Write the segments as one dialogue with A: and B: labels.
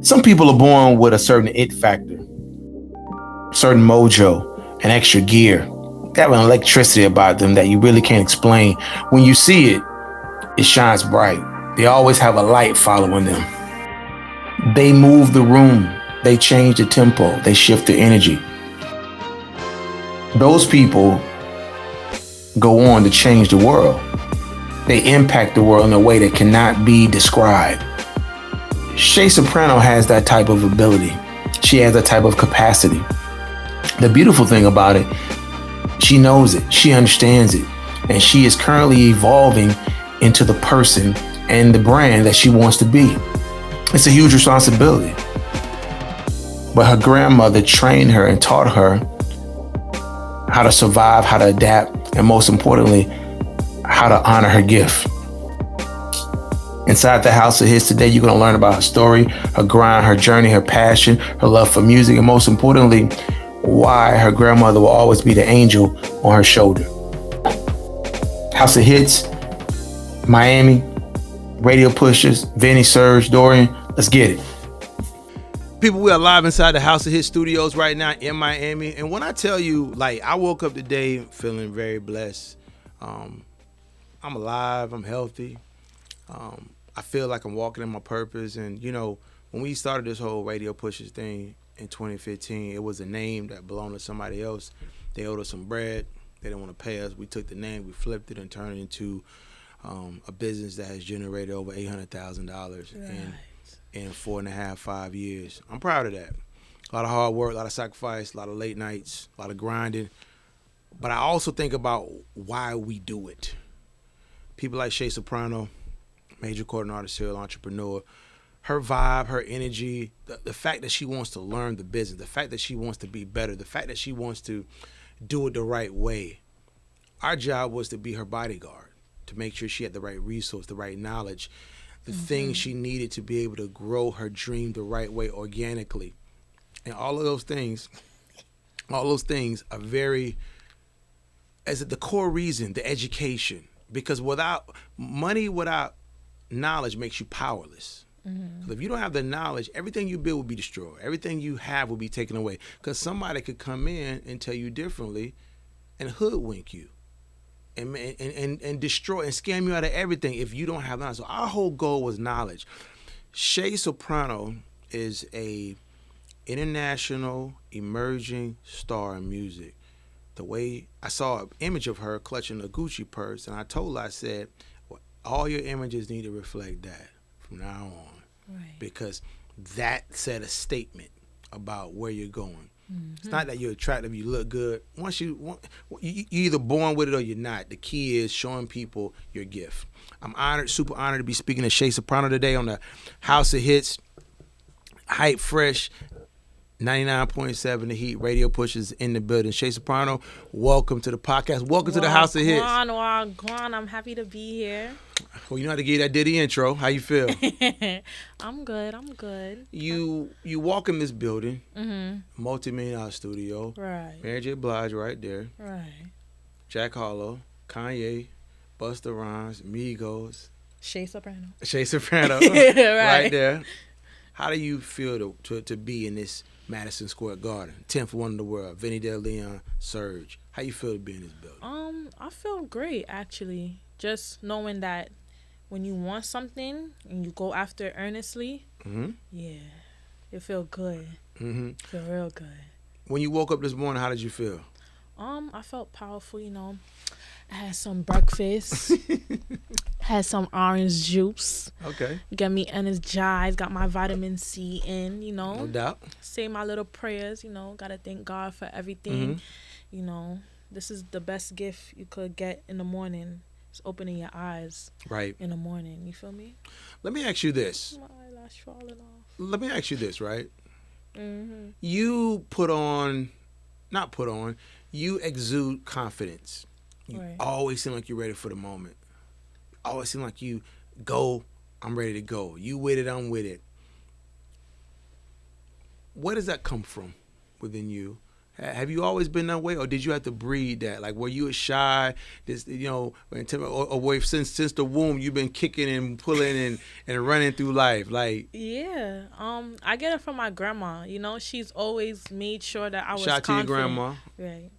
A: Some people are born with a certain it factor, certain mojo, an extra gear. They have an electricity about them that you really can't explain. When you see it, it shines bright. They always have a light following them. They move the room. They change the tempo. They shift the energy. Those people go on to change the world. They impact the world in a way that cannot be described. Shayy Soprano has that type of ability. She has that type of capacity. The beautiful thing about it, she knows it, she understands it, and she is currently evolving into the person and the brand that she wants to be. It's a huge responsibility. But her grandmother trained her and taught her how to survive, how to adapt, and most importantly, how to honor her gift. Inside the House of Hits today, you're going to learn about her story, her grind, her journey, her passion, her love for music, and most importantly, why her grandmother will always be the angel on her shoulder. House of Hits, Miami, Radio Pushers, Vinny, Serge, Dorian, let's get it. People, we are live inside the House of Hits studios right now in Miami. And when I tell you, like, I woke up today feeling very blessed. I'm alive, I'm healthy. I feel like I'm walking in my purpose. And, you know, when we started this whole Radio Pushers thing in 2015, it was a name that belonged to somebody else. They owed us some bread. They didn't want to pay us. We took the name, we flipped it, and turned it into a business that has generated over $800,000 in 4.5, 5 years. I'm proud of that. A lot of hard work, a lot of sacrifice, a lot of late nights, a lot of grinding. But I also think about why we do it. People like Shayy Soprano, major recording artist, serial entrepreneur, her vibe, her energy, the fact that she wants to learn the business, the fact that she wants to be better, the fact that she wants to do it the right way. Our job was to be her bodyguard, to make sure she had the right resource, the right knowledge, the things she needed to be able to grow her dream the right way organically. And all of those things are very, as the core reason, the education. Because without money, without knowledge makes you powerless. If you don't have the knowledge, everything you build will be destroyed. Everything you have will be taken away. Because somebody could come in and tell you differently and hoodwink you and destroy and scam you out of everything if you don't have knowledge. So our whole goal was knowledge. Shayy Soprano is a international emerging star in music. The way I saw an image of her clutching a Gucci purse, and I told her, I said, well, all your images need to reflect that from now on. Right. Because that said a statement about where you're going. It's not that you're attractive, you look good. Once you're either born with it or you're not. The key is showing people your gift. I'm honored, super honored to be speaking to Shayy Soprano today on the House of Hits, Hype Fresh, 99.7 The Heat, Radio Pushers in the building. Shayy Soprano, welcome to the podcast. Welcome to the House of Hits.
B: I'm happy to be here.
A: Well, you know how to give that Diddy intro. How you feel?
B: I'm good.
A: You walk in this building, multi-million-dollar studio.
B: Right.
A: Mary J. Blige right there.
B: Right.
A: Jack Harlow, Kanye, Busta Rhymes, Migos.
B: Shayy Soprano.
A: Shayy Soprano.
B: Right
A: there. How do you feel to be in this Madison Square Garden, 10th one in the world, Vinny Del Leon, Serge? How you feel to be in this building?
B: I feel great, actually. Just knowing that when you want something and you go after it earnestly, yeah, it feel good. Feel real good.
A: When you woke up this morning, how did you feel?
B: I felt powerful, you know. I had some breakfast. Had some orange juice.
A: Okay.
B: Got me energized. Got my vitamin C in, you know.
A: No doubt.
B: Say my little prayers, you know. Gotta thank God for everything. You know, this is the best gift you could get in the morning. It's opening your eyes.
A: Right.
B: In the morning. You feel me?
A: Let me ask you this.
B: My eyelash falling off.
A: Let me ask you this, right? You you exude confidence. You always seem like you're ready for the moment. Always seem like you go, I'm ready to go. You with it, I'm with it. Where does that come from within you? Have you always been that way, or did you have to breed that? Like, were you shy? This, or since the womb, you've been kicking and pulling and running through life, like.
B: Yeah. I get it from my grandma. She's always made sure that I was
A: Shout out to your grandma.
B: Right.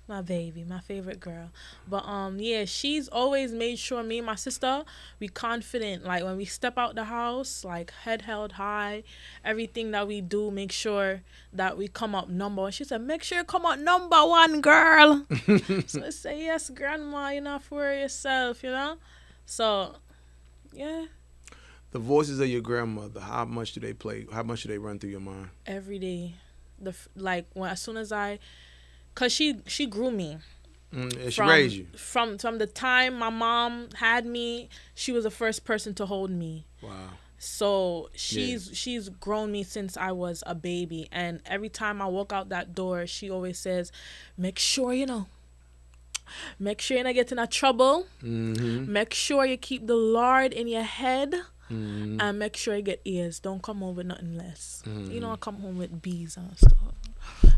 B: My baby, my favorite girl. But yeah, she's always made sure me and my sister, we confident. Like when we step out the house, like head held high, everything that we do, make sure that we come up number one. She said, make sure you come up number one, girl. So I say, yes, grandma, you're not for yourself, So, yeah.
A: The voices of your grandmother, how much do they play? How much do they run through your mind?
B: Every day. As soon as because she grew me.
A: She raised you.
B: From the time my mom had me, she was the first person to hold me.
A: Wow.
B: So she's grown me since I was a baby. And every time I walk out that door, she always says, make sure you don't get in trouble. Mm-hmm. Make sure you keep the Lord in your head. Mm-hmm. And make sure you get ears. Don't come home with nothing less. Mm-hmm. I come home with bees and stuff.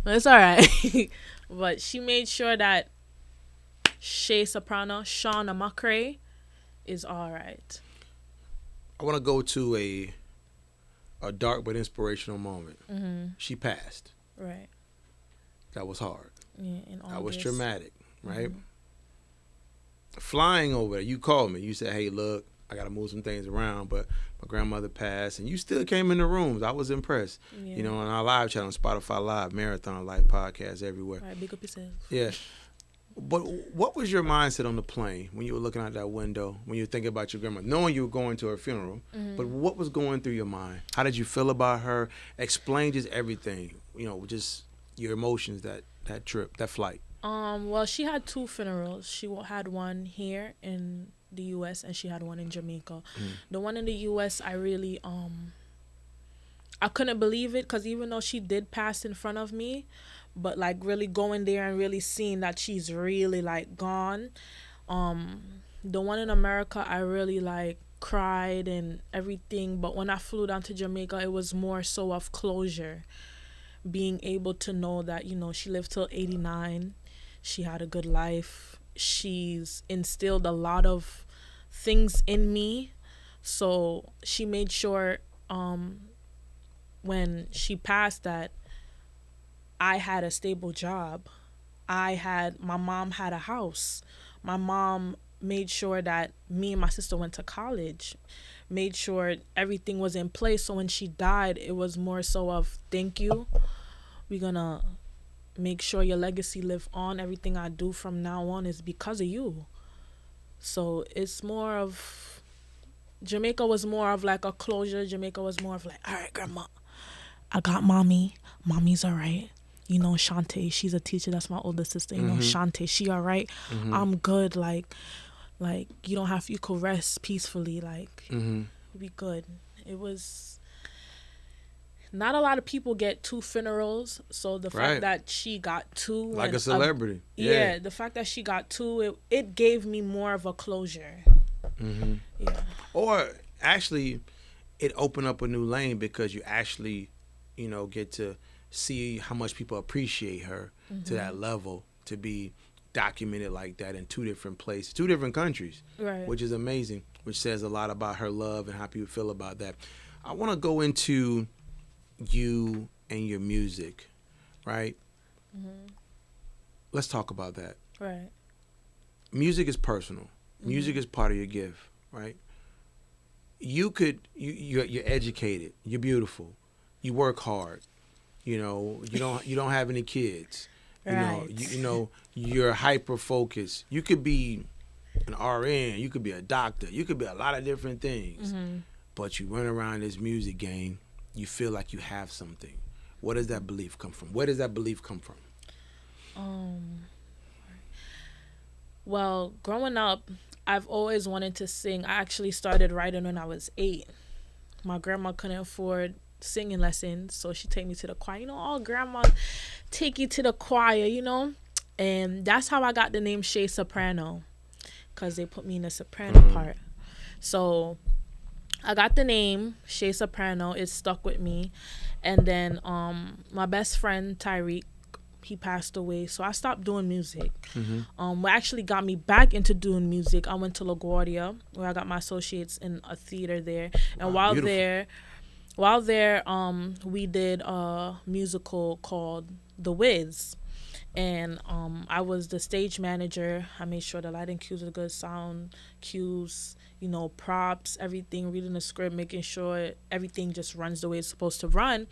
B: It's all right. But she made sure that Shayy Soprano, Shauna McRae, is all right.
A: I want to go to a dark but inspirational moment. Mm-hmm. She passed.
B: Right.
A: That was hard.
B: Yeah,
A: that was traumatic, right? Mm-hmm. Flying over there, you called me. You said, hey, look, I got to move some things around, but my grandmother passed, and you still came in the rooms. I was impressed. Yeah. On our live channel, Spotify Live, Marathon Live podcast everywhere.
B: All right, big up yourself.
A: Yeah. But what was your mindset on the plane when you were looking out that window, when you were thinking about your grandma, knowing you were going to her funeral, but what was going through your mind? How did you feel about her? Explain just everything, just your emotions, that trip, that flight.
B: Well, she had 2 funerals. She had one here in the U.S. and she had one in Jamaica. The one in the U.S. I really I couldn't believe it, because even though she did pass in front of me, but like really going there and really seeing that she's really like gone. The one in America, I really like cried and everything, but when I flew down to Jamaica, it was more so of closure, being able to know that she lived till 89. She had a good life. She's instilled a lot of things in me. So she made sure when she passed that I had a stable job. My mom had a house. My mom made sure that me and my sister went to college, made sure everything was in place. So when she died, it was more so of, thank you. We're going to make sure your legacy live on. Everything I do from now on is because of you. So it's more of, Jamaica was more of like a closure. Jamaica was more of like, all right, grandma, I got mommy. Mommy's all right. Shantae, she's a teacher. That's my older sister. Shantae, she all right. I'm good. Like you could rest peacefully. Like, be good. It was, not a lot of people get 2 funerals. So the fact that she got 2.
A: Like a celebrity.
B: Yeah, the fact that she got 2, it gave me more of a closure. Mm-hmm. Yeah.
A: Or actually, it opened up a new lane, because you actually, get to see how much people appreciate her to that level, to be documented like that in 2 different places, 2 different countries,
B: right?
A: Which is amazing, which says a lot about her love and how people feel about that. I want to go into you and your music, right? Mm-hmm. Let's talk about that.
B: Right.
A: Music is personal. Music is part of your gift, right? You're educated. You're beautiful. You work hard. You don't have any kids.
B: Right.
A: You're hyper focused. You could be an RN. You could be a doctor. You could be a lot of different things. Mm-hmm. But you run around this music game. You feel like you have something. Where does that belief come from? Where does that belief come from?
B: Well, growing up, I've always wanted to sing. I actually started writing when I was 8. My grandma couldn't afford singing lessons, so she take me to the choir. All grandmas take you to the choir, and that's how I got the name Shayy Soprano, because they put me in the soprano part. So I got the name Shayy Soprano. It stuck with me. And then my best friend Tyreek, he passed away, so I stopped doing music.
A: Mm-hmm.
B: What actually got me back into doing music, I went to LaGuardia, where I got my associates in a theater there. And
A: Wow,
B: while there, we did a musical called The Wiz. And I was the stage manager. I made sure the lighting cues were good, sound cues, props, everything, reading the script, making sure everything just runs the way it's supposed to run.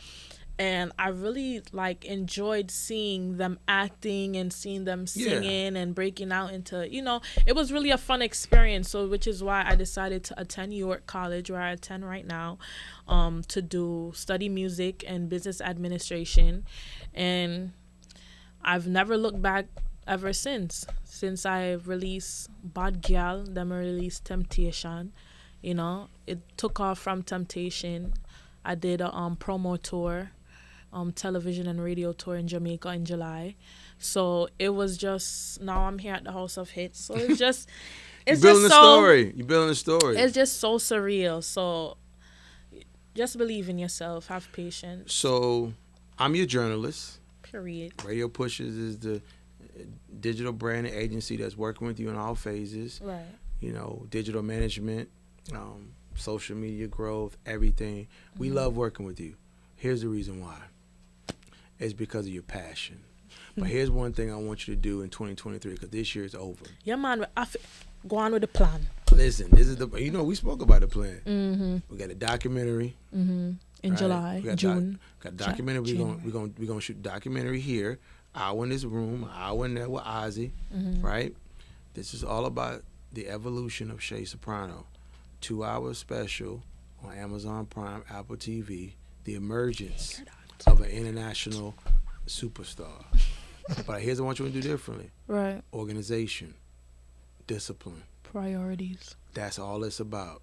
B: And I really enjoyed seeing them acting and seeing them singing and breaking out into, it was really a fun experience. So which is why I decided to attend York College, where I attend right now, to study music and business administration. And I've never looked back ever since I released Bad Gyal, then I released Temptation. It took off from Temptation. I did a promo tour, television and radio tour in Jamaica in July. So it was just, now I'm here at the House of Hits. So it's just, it's
A: You're building
B: just
A: a
B: so,
A: story. You're building a story.
B: It's just so surreal. So just believe in yourself, have patience.
A: So I'm your journalist.
B: Period.
A: Radio Pushers is the digital branding agency that's working with you in all phases.
B: Right.
A: Digital management, social media growth, everything. We love working with you. Here's the reason why. It's because of your passion. But here's one thing I want you to do in 2023, because this year is over.
B: Yeah, man. Go on with the plan.
A: Listen, this is we spoke about the plan.
B: Mm-hmm.
A: We got a documentary.
B: Mm-hmm. In July, June.
A: Got a documentary. We're gonna shoot a documentary here. Hour in this room, hour in there with Ozzy.
B: Mm-hmm.
A: Right. This is all about the evolution of Shayy Soprano. 2-hour special on Amazon Prime, Apple TV. The emergence of an international superstar. But here's what I want you to do differently.
B: Right.
A: Organization, discipline,
B: priorities.
A: That's all it's about.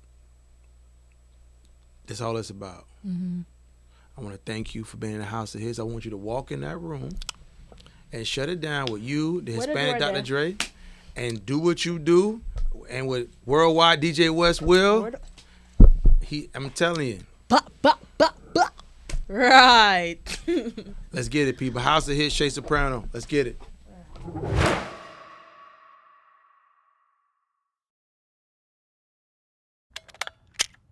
A: That's all it's about.
B: Mm-hmm.
A: I want to thank you for being in the House of Hits. I want you to walk in that room and shut it down with you, the Hispanic Dr. Dre, and do what you do. And with Worldwide DJ West Will, I'm telling you.
B: Right.
A: Let's get it, people. House of Hits, Shayy Soprano. Let's get it.